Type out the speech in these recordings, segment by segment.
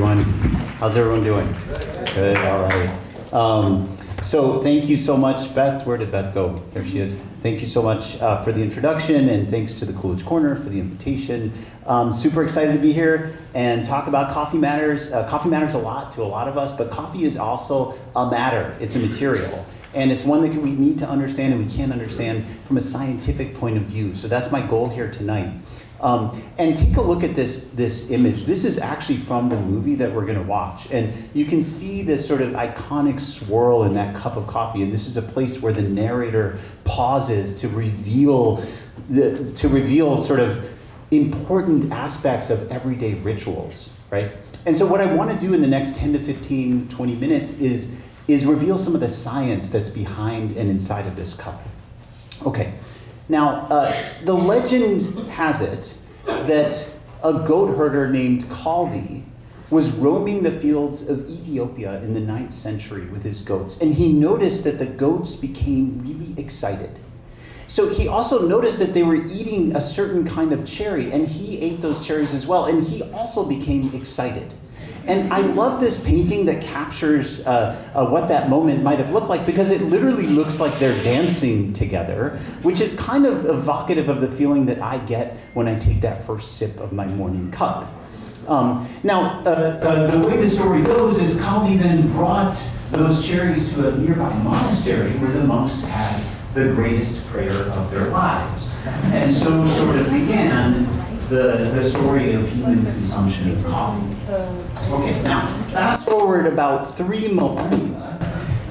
everyone. How's everyone doing? Good, all right. So thank you so much, Beth. Where did Beth go? There she is. Thank you so much for the introduction, and thanks to the Coolidge Corner for the invitation. Super excited to be here and talk about coffee matters. Coffee matters a lot to a lot of us, but coffee is also a matter. It's a material. And it's one that we need to understand and we can't understand from a scientific point of view. So that's my goal here tonight. And take a look at this image. This is actually from the movie that we're going to watch. And you can see this sort of iconic swirl in that cup of coffee. And this is a place where the narrator pauses to reveal sort of important aspects of everyday rituals, right? And so what I want to do in the next 10 to 15, 20 minutes is reveal some of the science that's behind and inside of this cup. Okay. Now, the legend has it that a goat herder named Coolidge was roaming the fields of Ethiopia in the 9th century with his goats, and he noticed that the goats became really excited. So he also noticed that they were eating a certain kind of cherry, and he ate those cherries as well, and he also became excited. And I love this painting that captures what that moment might have looked like, because it literally looks like they're dancing together, which is kind of evocative of the feeling that I get when I take that first sip of my morning cup. Now, the way the story goes is Coolidge then brought those cherries to a nearby monastery where the monks had the greatest prayer of their lives. And so sort of began the story of human consumption of coffee. Okay, now, fast forward about 3 millennia,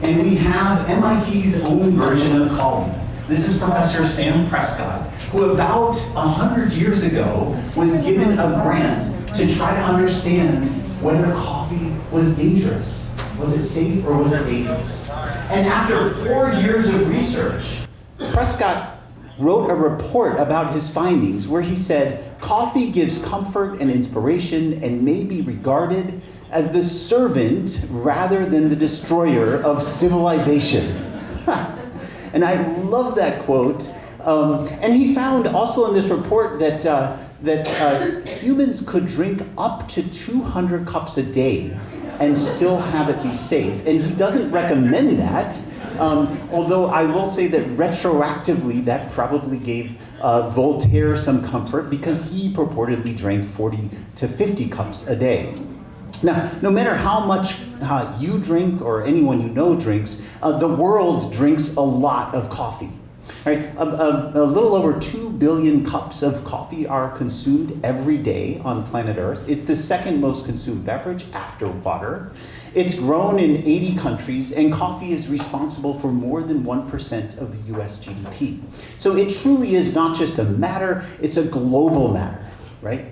and we have MIT's own version of coffee. This is Professor Sam Prescott, who about 100 years ago was given a grant to try to understand whether coffee was dangerous. Was it safe or was it dangerous? And after 4 years of research, Prescott wrote a report about his findings where he said, coffee gives comfort and inspiration and may be regarded as the servant rather than the destroyer of civilization. And I love that quote. And he found also in this report that humans could drink up to 200 cups a day and still have it be safe. And he doesn't recommend that. Although I will say that retroactively, that probably gave Voltaire some comfort because he purportedly drank 40 to 50 cups a day. Now, no matter how much you drink or anyone you know drinks, the world drinks a lot of coffee. Right? A little over 2 billion cups of coffee are consumed every day on planet Earth. It's the second most consumed beverage after water. It's grown in 80 countries, and coffee is responsible for more than 1% of the US GDP. So it truly is not just a matter, it's a global matter, right?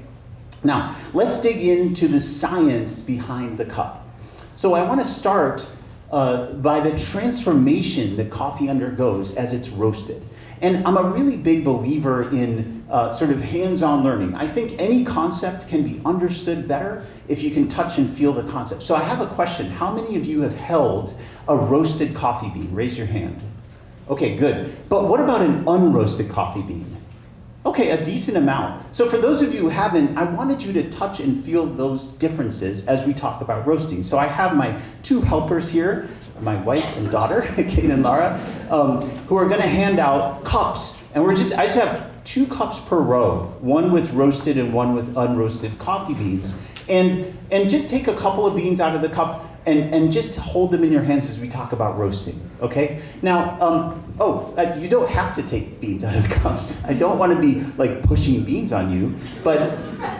Now, let's dig into the science behind the cup. So I want to start by the transformation that coffee undergoes as it's roasted. And I'm a really big believer in sort of hands-on learning. I think any concept can be understood better if you can touch and feel the concept. So I have a question. How many of you have held a roasted coffee bean? Raise your hand. Okay, good. But what about an unroasted coffee bean? Okay, a decent amount. So for those of you who haven't, I wanted you to touch and feel those differences as we talk about roasting. So I have my 2 helpers here, my wife and daughter, Kate and Lara, who are going to hand out cups. And I just have 2 cups per row, one with roasted and one with unroasted coffee beans. And just take a couple of beans out of the cup and just hold them in your hands as we talk about roasting, okay? Now, you don't have to take beans out of the cups. I don't want to be like pushing beans on you, but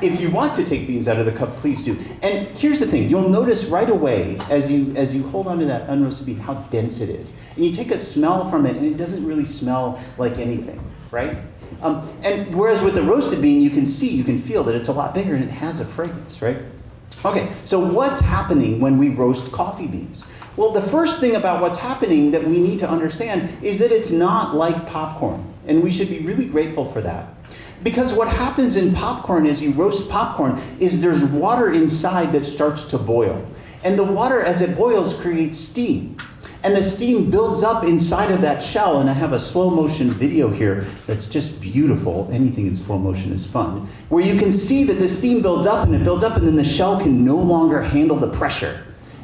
if you want to take beans out of the cup, please do. And here's the thing, you'll notice right away as you hold onto that unroasted bean how dense it is. And you take a smell from it and it doesn't really smell like anything, right? And whereas with the roasted bean, you can feel that it's a lot bigger and it has a fragrance, right? Okay, so what's happening when we roast coffee beans? Well, the first thing about what's happening that we need to understand is that it's not like popcorn, and we should be really grateful for that. Because what happens in popcorn as you roast popcorn is there's water inside that starts to boil. And the water, as it boils, creates steam. And the steam builds up inside of that shell, and I have a slow motion video here that's just beautiful. Anything in slow motion is fun. Where you can see that the steam builds up, and it builds up, and then the shell can no longer handle the pressure.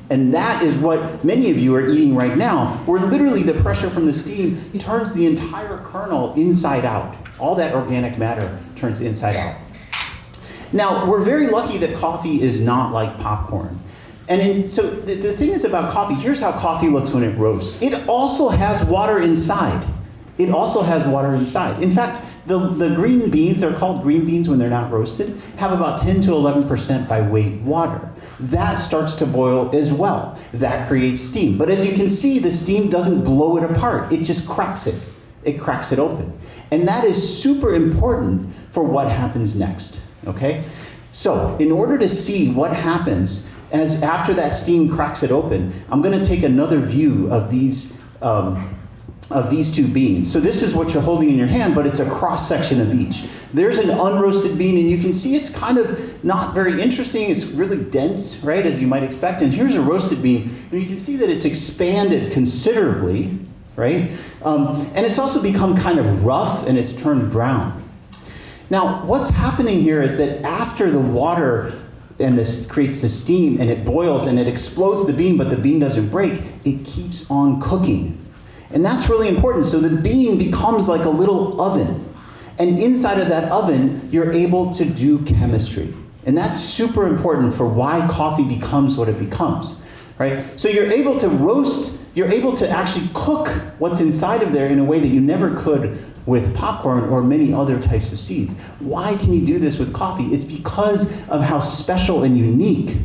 And that is what many of you are eating right now, where literally the pressure from the steam turns the entire kernel inside out. All that organic matter turns inside out. Now, we're very lucky that coffee is not like popcorn. And so the thing is about coffee, here's how coffee looks when it roasts. It also has water inside. It also has water inside. In fact, the green beans, they're called green beans when they're not roasted, have about 10 to 11% by weight water. That starts to boil as well. That creates steam. But as you can see, the steam doesn't blow it apart. It just cracks it. It cracks it open. And that is super important for what happens next, okay? So in order to see what happens as after that steam cracks it open, I'm going to take another view of these two beans. So this is what you're holding in your hand, but it's a cross section of each. There's an unroasted bean, and you can see it's kind of not very interesting. It's really dense, right, as you might expect. And here's a roasted bean, and you can see that it's expanded considerably, right? And it's also become kind of rough, and it's turned brown. Now, what's happening here is that after the water and this creates the steam, and it boils, and it explodes the bean, but the bean doesn't break, it keeps on cooking. And that's really important. So the bean becomes like a little oven. And inside of that oven, you're able to do chemistry. And that's super important for why coffee becomes what it becomes, right? So you're able to roast, you're able to actually cook what's inside of there in a way that you never could with popcorn or many other types of seeds. Why can you do this with coffee? It's because of how special and unique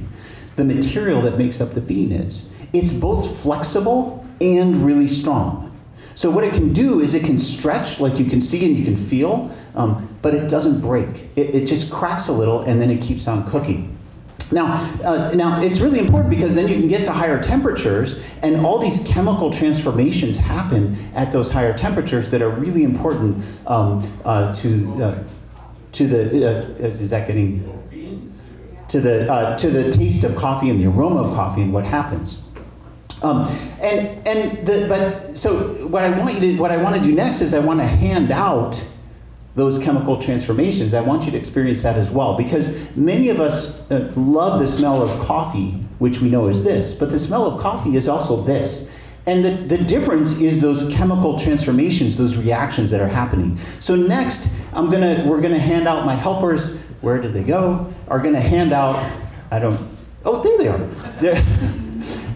the material that makes up the bean is. It's both flexible and really strong. So what it can do is it can stretch, like you can see and you can feel, but it doesn't break. It just cracks a little, and then it keeps on cooking. Now it's really important because then you can get to higher temperatures, and all these chemical transformations happen at those higher temperatures that are really important to the taste of coffee and the aroma of coffee and what happens. So what I want to do next is I want to hand out those chemical transformations. I want you to experience that as well, because many of us love the smell of coffee, which we know is this, but the smell of coffee is also this. And the difference is those chemical transformations, those reactions that are happening. So next, we're gonna hand out my helpers. Where did they go? Are gonna hand out, oh, there they are.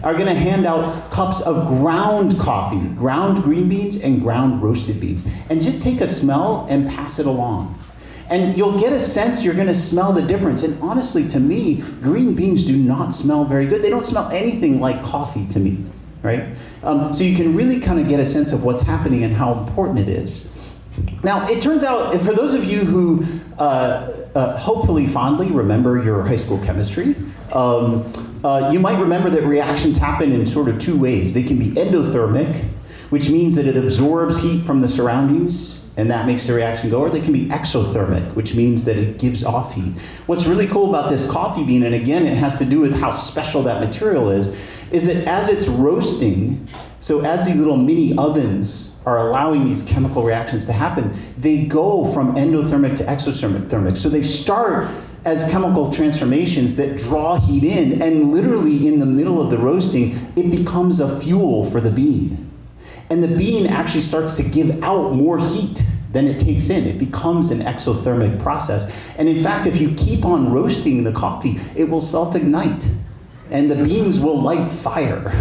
Are going to hand out cups of ground coffee, ground green beans and ground roasted beans. And just take a smell and pass it along. And you'll get a sense, you're going to smell the difference. And honestly, to me, green beans do not smell very good. They don't smell anything like coffee to me, right? So you can really kind of get a sense of what's happening and how important it is. Now, it turns out, for those of you who hopefully fondly remember your high school chemistry, you might remember that reactions happen in sort of two ways. They can be endothermic, which means that it absorbs heat from the surroundings, and that makes the reaction go, or they can be exothermic, which means that it gives off heat. What's really cool about this coffee bean, and again, it has to do with how special that material is that as it's roasting, so as these little mini ovens are allowing these chemical reactions to happen, they go from endothermic to exothermic. So they start as chemical transformations that draw heat in, and literally in the middle of the roasting, it becomes a fuel for the bean. And the bean actually starts to give out more heat than it takes in. It becomes an exothermic process. And in fact, if you keep on roasting the coffee, it will self-ignite. And the beans will light fire,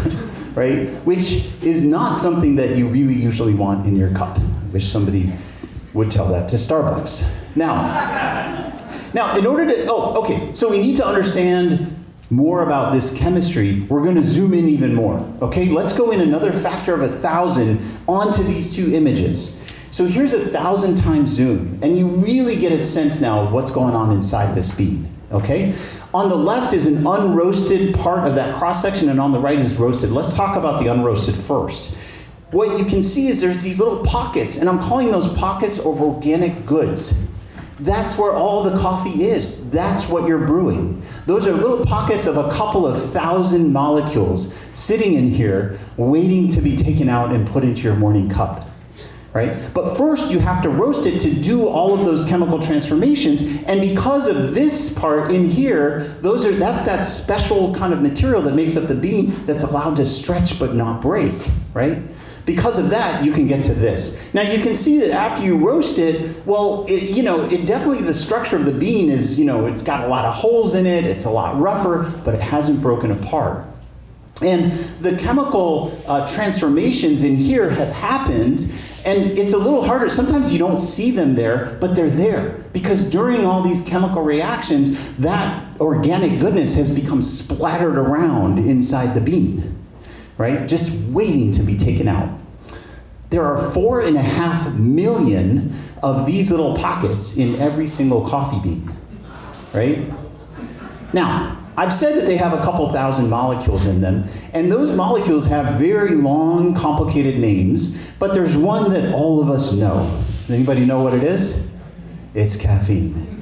right? Which is not something that you really usually want in your cup. I wish somebody would tell that to Starbucks. Now, in order to, so we need to understand more about this chemistry. We're going to zoom in even more, okay? Let's go in another factor of 1,000 onto these two images. So here's 1,000 times zoom, and you really get a sense now of what's going on inside this bean, okay? On the left is an unroasted part of that cross-section, and on the right is roasted. Let's talk about the unroasted first. What you can see is there's these little pockets, and I'm calling those pockets of organic goods. That's where all the coffee is. That's what you're brewing. Those are little pockets of a couple of thousand molecules sitting in here, waiting to be taken out and put into your morning cup, right? But first you have to roast it to do all of those chemical transformations, and because of this part in here, that's that special kind of material that makes up the bean that's allowed to stretch but not break, right? Because of that, you can get to this. Now you can see that after you roast it, well, it definitely, the structure of the bean is, it's got a lot of holes in it, it's a lot rougher, but it hasn't broken apart. And the chemical transformations in here have happened, and it's a little harder. Sometimes you don't see them there, but they're there. Because during all these chemical reactions, that organic goodness has become splattered around inside the bean, right? Just waiting to be taken out. There are 4.5 million of these little pockets in every single coffee bean, right? Now, I've said that they have a couple thousand molecules in them, and those molecules have very long, complicated names, but there's one that all of us know. Does anybody know what it is? It's caffeine.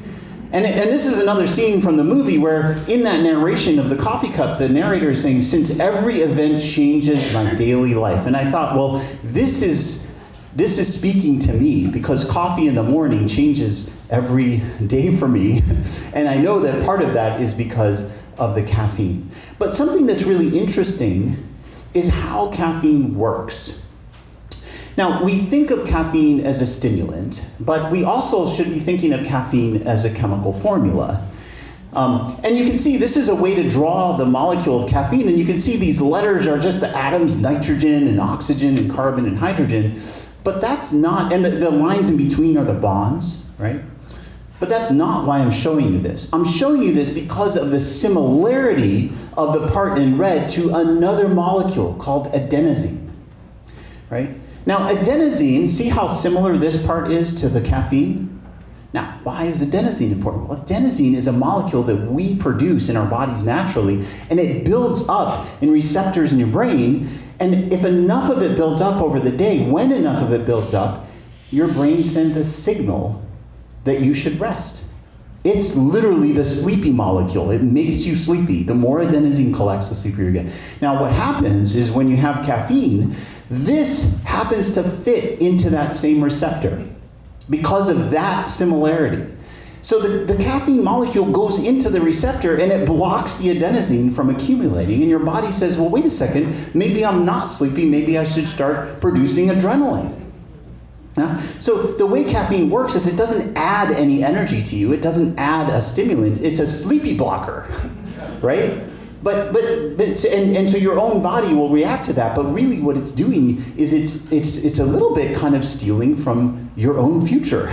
And this is another scene from the movie where in that narration of the coffee cup, the narrator is saying, since every event changes my daily life. And I thought, well, this is speaking to me, because coffee in the morning changes every day for me. And I know that part of that is because of the caffeine. But something that's really interesting is how caffeine works. Now, we think of caffeine as a stimulant, but we also should be thinking of caffeine as a chemical formula. And you can see this is a way to draw the molecule of caffeine, and you can see these letters are just the atoms, nitrogen and oxygen and carbon and hydrogen, but that's not, and the lines in between are the bonds, right? But that's not why I'm showing you this. I'm showing you this because of the similarity of the part in red to another molecule called adenosine, right? Now, adenosine, see how similar this part is to the caffeine? Now, why is adenosine important? Well, adenosine is a molecule that we produce in our bodies naturally, and it builds up in receptors in your brain, and if enough of it builds up over the day, when enough of it builds up, your brain sends a signal that you should rest. It's literally the sleepy molecule. It makes you sleepy. The more adenosine collects, the sleepier you get. Now, what happens is when you have caffeine, this happens to fit into that same receptor because of that similarity. So the caffeine molecule goes into the receptor and it blocks the adenosine from accumulating, and your body says, well, wait a second, maybe I'm not sleepy, maybe I should start producing adrenaline. Now, so the way caffeine works is it doesn't add any energy to you, it doesn't add a stimulant, it's a sleepy blocker, right? But so your own body will react to that, but really what it's doing is it's a little bit kind of stealing from your own future,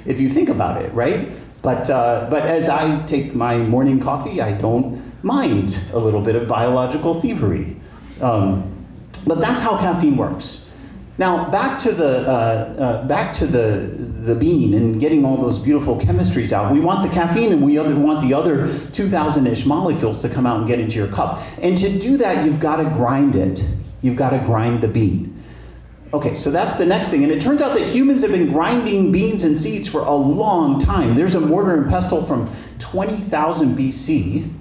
if you think about it, right? But as I take my morning coffee, I don't mind a little bit of biological thievery. But that's how caffeine works. Now back to the bean and getting all those beautiful chemistries out. We want the caffeine and we want the other 2,000-ish molecules to come out and get into your cup. And to do that, you've got to grind it. You've got to grind the bean. Okay, so that's the next thing. And it turns out that humans have been grinding beans and seeds for a long time. There's a mortar and pestle from 20,000 BC.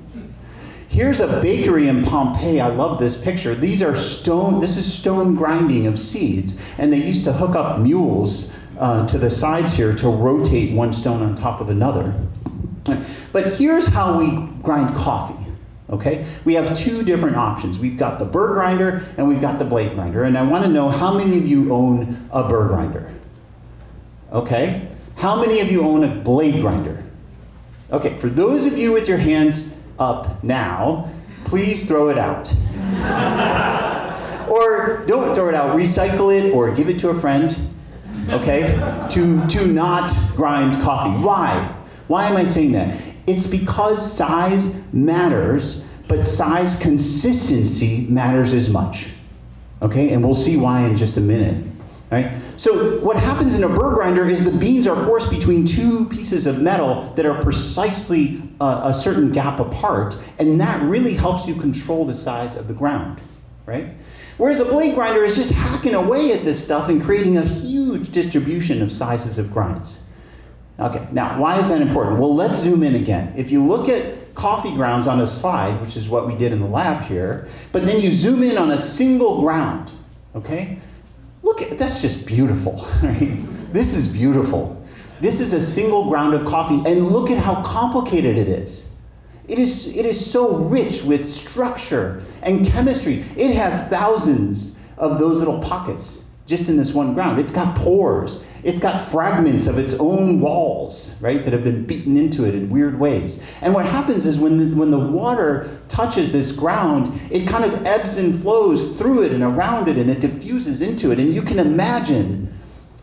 Here's a bakery in Pompeii. I love this picture. This is stone grinding of seeds. And they used to hook up mules to the sides here to rotate one stone on top of another. But here's how we grind coffee. Okay? We have two different options. We've got the burr grinder and we've got the blade grinder. And I want to know how many of you own a burr grinder? Okay? How many of you own a blade grinder? Okay, for those of you with your hands up now, please throw it out. Or don't throw it out, recycle it or give it to a friend, okay, to not grind coffee. Why? Why am I saying that? It's because size matters, but size consistency matters as much, okay? And we'll see why in just a minute. Right? So what happens in a burr grinder is the beans are forced between two pieces of metal that are precisely a certain gap apart, and that really helps you control the size of the ground, right? Whereas a blade grinder is just hacking away at this stuff and creating a huge distribution of sizes of grinds. Okay, now why is that important? Well, let's zoom in again. If you look at coffee grounds on a slide, which is what we did in the lab here, but then you zoom in on a single ground, okay? Look at, that's just beautiful, right? This is beautiful. This is a single ground of coffee, and look at how complicated it is. It is so rich with structure and chemistry. It has thousands of those little pockets just in this one ground. It's got pores. It's got fragments of its own walls, right, that have been beaten into it in weird ways. And what happens is when the water touches this ground, it kind of ebbs and flows through it and around it, and it diffuses into it. And you can imagine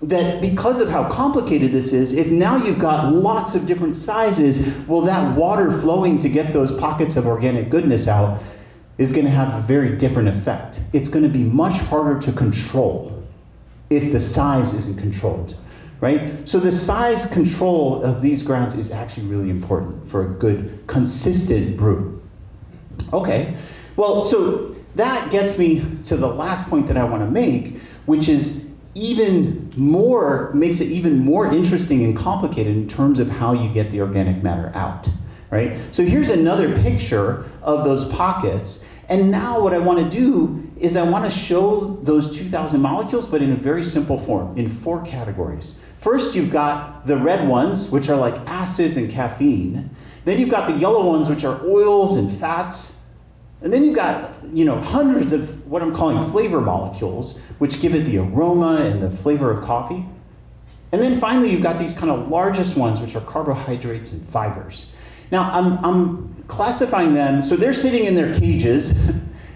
that because of how complicated this is, if now you've got lots of different sizes, well, that water flowing to get those pockets of organic goodness out is going to have a very different effect. It's going to be much harder to control if the size isn't controlled, right? So the size control of these grounds is actually really important for a good, consistent brew. Okay, well, so that gets me to the last point that I want to make, which is makes it even more interesting and complicated in terms of how you get the organic matter out, right? So here's another picture of those pockets. And now what I want to do is I want to show those 2,000 molecules, but in a very simple form, in 4 categories. First, you've got the red ones, which are like acids and caffeine. Then you've got the yellow ones, which are oils and fats. And then you've got, hundreds of what I'm calling flavor molecules, which give it the aroma and the flavor of coffee. And then finally, you've got these kind of largest ones, which are carbohydrates and fibers. Now, I'm classifying them, so they're sitting in their cages,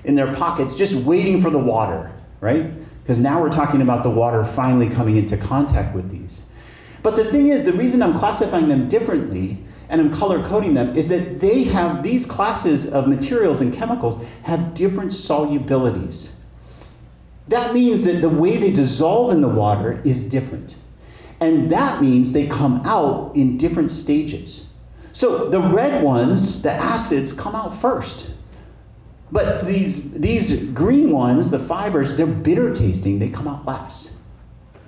in their pockets, just waiting for the water, right? Because now we're talking about the water finally coming into contact with these. But the thing is, the reason I'm classifying them differently and I'm color coding them is that they have, these classes of materials and chemicals have different solubilities. That means that the way they dissolve in the water is different. And that means they come out in different stages. So the red ones, the acids, come out first. But these green ones, the fibers, they're bitter tasting, they come out last.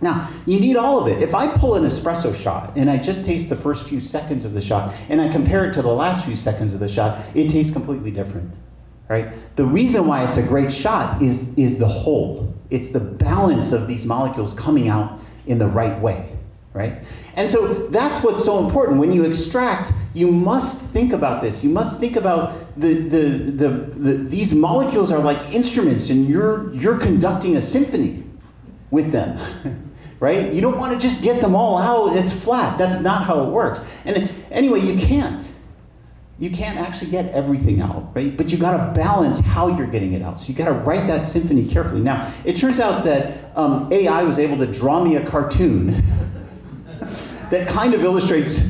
Now, you need all of it. If I pull an espresso shot and I just taste the first few seconds of the shot and I compare it to the last few seconds of the shot, it tastes completely different, right? The reason why it's a great shot is the whole. It's the balance of these molecules coming out in the right way, right? And so that's what's so important. When you extract, you must think about this. You must think about these molecules are like instruments, and you're conducting a symphony with them, right? You don't want to just get them all out. It's flat. That's not how it works. And anyway, you can't actually get everything out, right? But you got to balance how you're getting it out. So you got to write that symphony carefully. Now, it turns out that AI was able to draw me a cartoon that kind of illustrates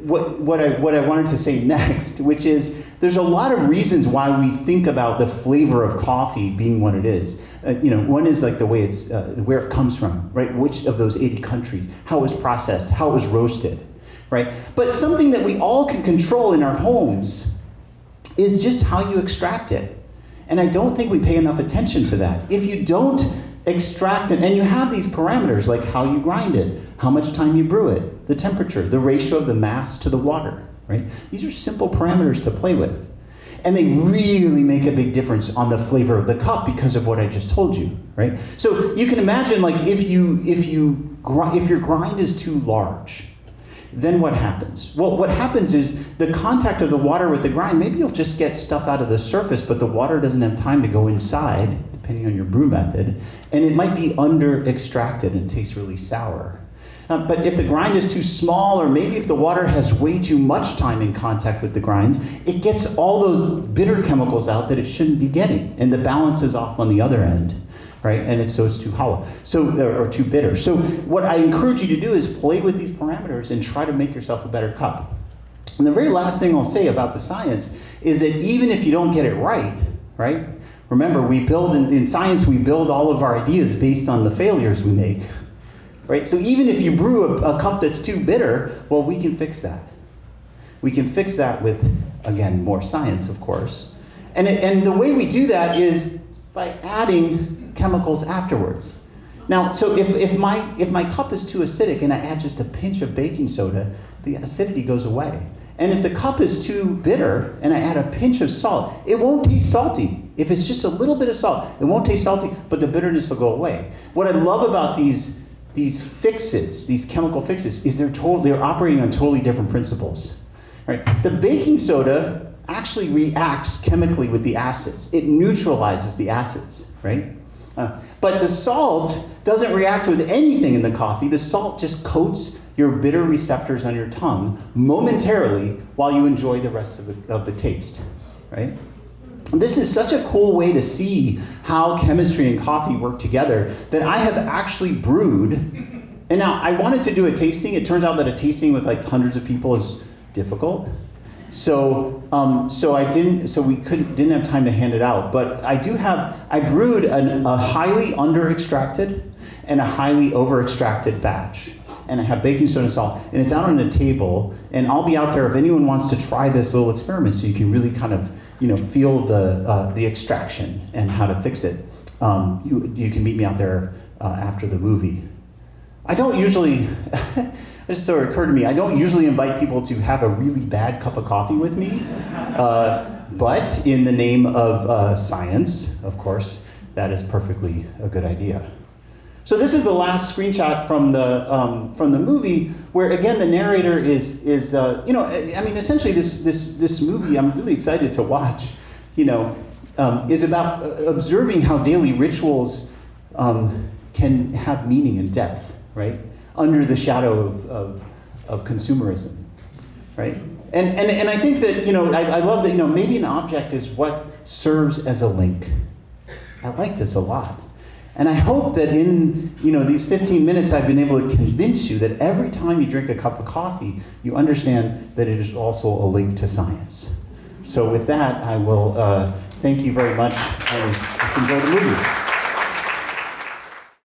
what I wanted to say next, which is there's a lot of reasons why we think about the flavor of coffee being what it is. One is like the way it's, where it comes from, right? Which of those 80 countries, how it was processed, how it was roasted, right? But something that we all can control in our homes is just how you extract it. And I don't think we pay enough attention to that. If you don't extract it, and you have these parameters like how you grind it, how much time you brew it, the temperature, the ratio of the mass to the water, right? These are simple parameters to play with. And they really make a big difference on the flavor of the cup because of what I just told you, right? So you can imagine, like, if your grind is too large, then what happens? Well, what happens is the contact of the water with the grind, maybe you'll just get stuff out of the surface, but the water doesn't have time to go inside, depending on your brew method, and it might be under-extracted and tastes really sour. But if the grind is too small, or maybe if the water has way too much time in contact with the grinds, it gets all those bitter chemicals out that it shouldn't be getting, and the balance is off on the other end, right? And it's too hollow, or too bitter. So what I encourage you to do is play with these parameters and try to make yourself a better cup. And the very last thing I'll say about the science is that even if you don't get it right? Remember, we build in science, we build all of our ideas based on the failures we make. Right? So even if you brew a cup that's too bitter, well, we can fix that. We can fix that with, again, more science, of course. And the way we do that is by adding chemicals afterwards. Now, so if my cup is too acidic and I add just a pinch of baking soda, the acidity goes away. And if the cup is too bitter and I add a pinch of salt, it won't taste salty. If it's just a little bit of salt, it won't taste salty, but the bitterness will go away. What I love about these fixes, these chemical fixes, is they're operating on totally different principles. Right? The baking soda actually reacts chemically with the acids. It neutralizes the acids, right? But the salt doesn't react with anything in the coffee. The salt just coats your bitter receptors on your tongue momentarily while you enjoy the rest of the taste, right? This is such a cool way to see how chemistry and coffee work together that I have actually brewed. And now I wanted to do a tasting. It turns out that a tasting with like hundreds of people is difficult. So we didn't have time to hand it out. But I brewed a highly under-extracted and a highly over-extracted batch. And I have baking soda and salt, and it's out on a table, and I'll be out there if anyone wants to try this little experiment so you can really kind of, feel the extraction and how to fix it. You can meet me out there after the movie. I don't usually, it just sort of occurred to me, I don't usually invite people to have a really bad cup of coffee with me, but in the name of science, of course, that is perfectly a good idea. So this is the last screenshot from the movie, where again the narrator is essentially this movie I'm really excited to watch, is about observing how daily rituals can have meaning and depth, right, under the shadow of consumerism, right? And I think that I love that maybe an object is what serves as a link. I like this a lot. And I hope that in these 15 minutes I've been able to convince you that every time you drink a cup of coffee, you understand that it is also a link to science. So with that, I will thank you very much, and let's enjoy the movie.